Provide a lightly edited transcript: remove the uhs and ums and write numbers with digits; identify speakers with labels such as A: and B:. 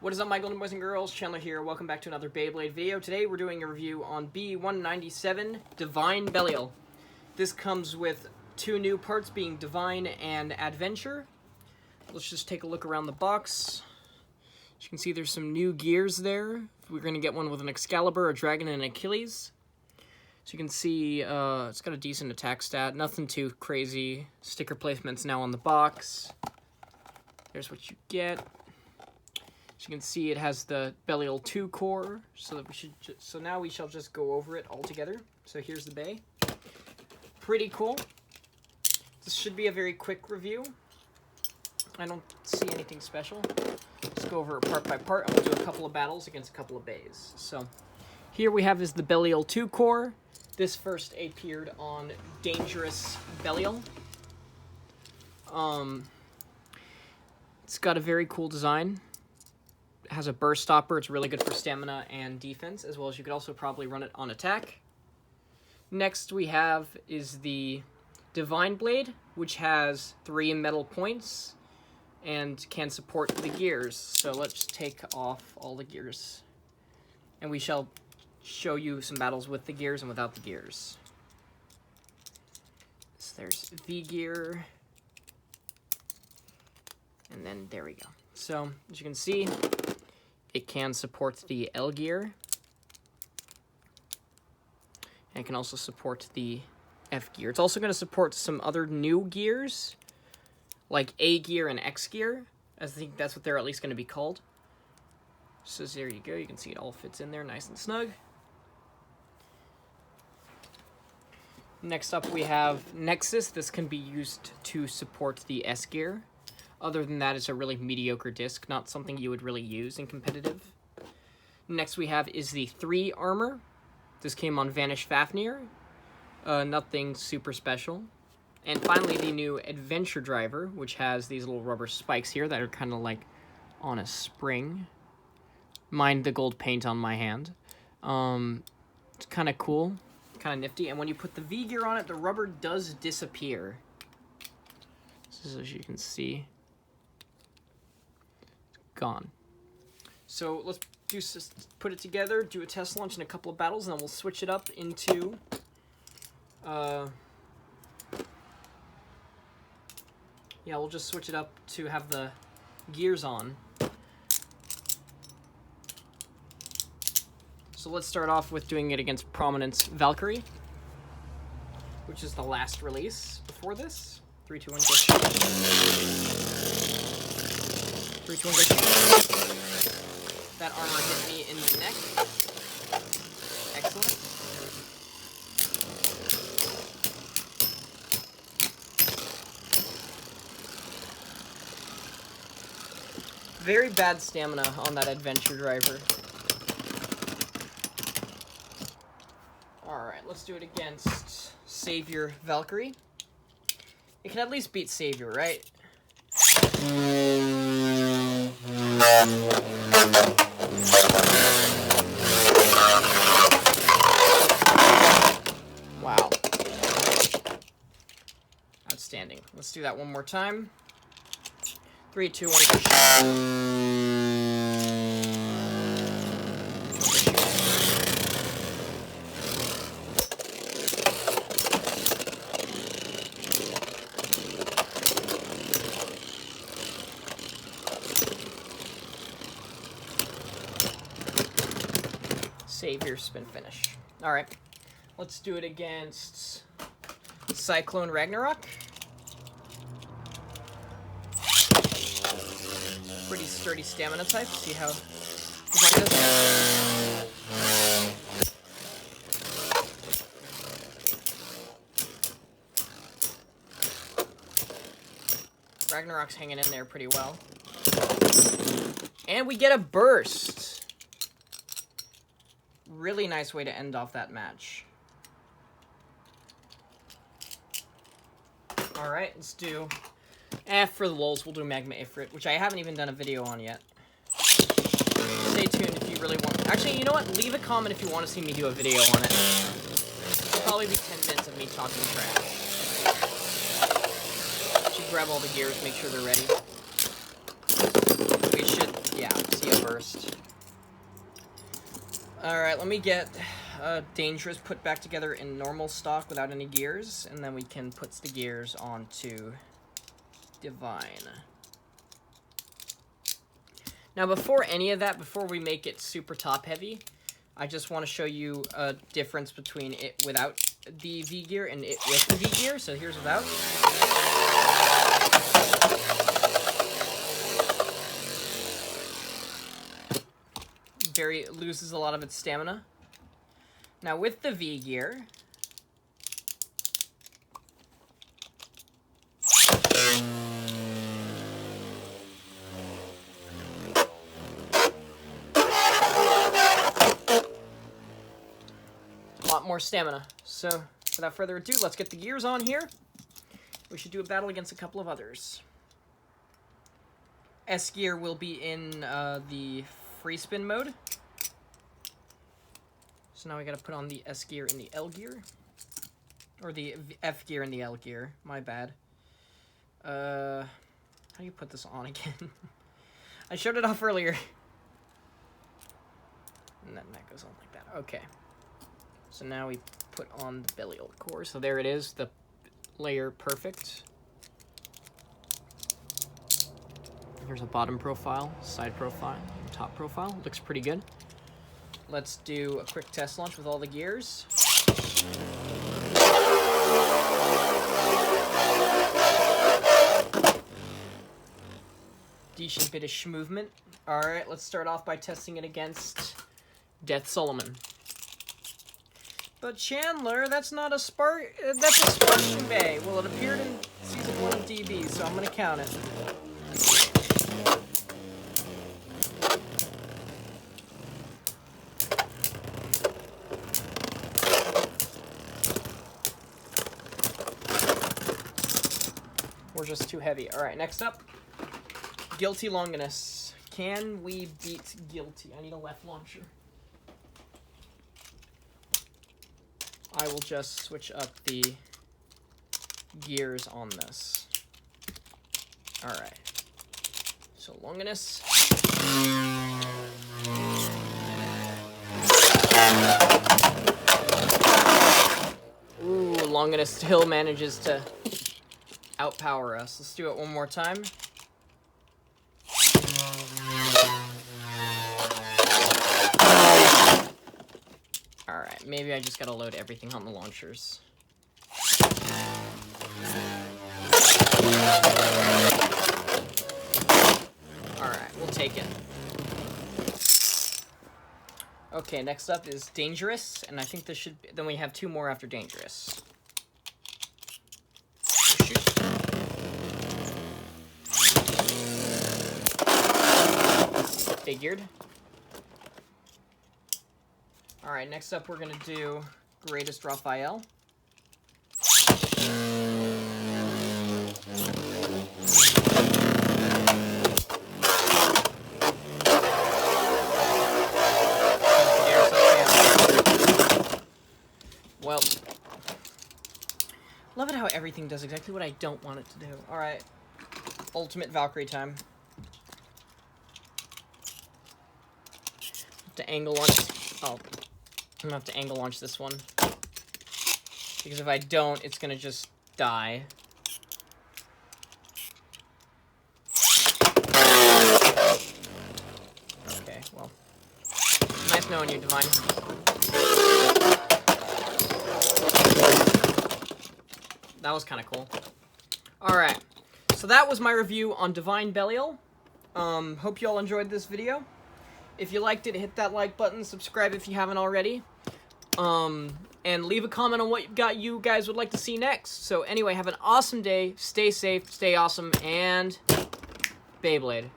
A: What is up, my golden boys and girls? Chandler here. Welcome back to another Beyblade video. Today we're doing a review on B-197 Divine Belial. This comes with two new parts, being Divine and Adventure. Let's just take a look around the box. As you can see, there's some new gears there. We're going to get one with an Excalibur, a Dragon, and an Achilles. So you can see it's got a decent attack stat. Nothing too crazy. Sticker placement's now on the box. There's what you get. As you can see, it has the Belial 2 core, so now we shall just go over it all together. So here's the bay. Pretty cool. This should be a very quick review. I don't see anything special. Let's go over it part by part, and we'll do a couple of battles against a couple of bays. So here we have is the Belial 2 core. This first appeared on Dangerous Belial. It's got a very cool design. Has a burst stopper. It's really good for stamina and defense, as well as you could also probably run it on attack. Next we have is the Divine Blade, which has 3 metal points and can support the gears. So let's take off all the gears, and we shall show you some battles with the gears and without the gears. So there's V gear, and then there we go. So as you can see, it can support the L gear, and it can also support the F gear. It's also going to support some other new gears, like A gear and X gear. I think that's what they're at least going to be called. So there you go. You can see it all fits in there nice and snug. Next up we have Nexus. This can be used to support the S gear. Other than that, it's a really mediocre disc, not something you would really use in competitive. Next we have is the 3 armor. This came on Vanish Fafnir. Nothing super special. And finally, the new Adventure Driver, which has these little rubber spikes here that are kind of like on a spring. Mind the gold paint on my hand. It's kind of cool, kind of nifty. And when you put the V gear on it, the rubber does disappear. This is, as you can see, gone. So let's put it together, do a test launch and a couple of battles, and then we'll switch it up into we'll just switch it up to have the gears on. So let's start off with doing it against Prominence Valkyrie, which is the last release before this. 3, 2, 1, go. 3, 2, 1, go. That armor hit me in the neck. Excellent. Very bad stamina on that Adventure Driver. Alright, let's do it against Savior Valkyrie. It can at least beat Savior, right? Wow. Outstanding. Let's do that one more time. 3, 2, 1, go. Savior spin finish. Alright, let's do it against Cyclone Ragnarok. Pretty sturdy stamina type. See how Divine does. Ragnarok's hanging in there pretty well. And we get a burst. Really nice way to end off that match. Alright, let's do... for the lulz, we'll do Magma Ifrit, which I haven't even done a video on yet. Stay tuned if you really want... Actually, you know what? Leave a comment if you want to see me do a video on it. It'll probably be 10 minutes of me talking trash. Should grab all the gears, make sure they're ready. We should, yeah, see how Beyblade Burst. Alright, let me get Dangerous put back together in normal stock without any gears, and then we can put the gears onto Divine. Now, before any of that, before we make it super top-heavy, I just want to show you a difference between it without the V-gear and it with the V-gear. So here's without. Loses a lot of its stamina. Now with the V-gear, a lot more stamina. So without further ado, let's get the gears on here. We should do a battle against a couple of others. S gear will be in the free spin mode. So now we gotta put on the S gear and the L gear. Or the F gear and the L gear. My bad. How do you put this on again? I showed it off earlier. And then that goes on like that. Okay. So now we put on the Belial core. So there it is, the layer perfect. Here's a bottom profile, side profile, top profile. Looks pretty good. Let's do a quick test launch with all the gears. Decent bit of movement. Alright, let's start off by testing it against Death Solomon. But Chandler, that's not a Spark. That's a Spartan Bay. Well, it appeared in Season 1 of DB, so I'm gonna count it. We're just too heavy. Alright, next up. Guilty Longinus. Can we beat Guilty? I need a left launcher. I will just switch up the gears on this. Alright. So Longinus. Ooh, Longinus still manages to outpower us. Let's do it one more time. Alright, maybe I just gotta load everything on the launchers. Alright, we'll take it. Okay, next up is Dangerous, and I think this should be, then we have two more after Dangerous. Figured. Alright, next up we're gonna do Greatest Raphael. Well, love it how everything does exactly what I don't want it to do. Alright, Ultimate Valkyrie time. To angle launch. Oh, I'm gonna have to angle launch this one. Because if I don't, it's gonna just die. Okay, well. Nice knowing you, Divine. That was kind of cool. Alright, so that was my review on Divine Belial. Hope you all enjoyed this video. If you liked it, hit that like button, subscribe if you haven't already, and leave a comment on what you guys would like to see next. So anyway, have an awesome day, stay safe, stay awesome, and Beyblade.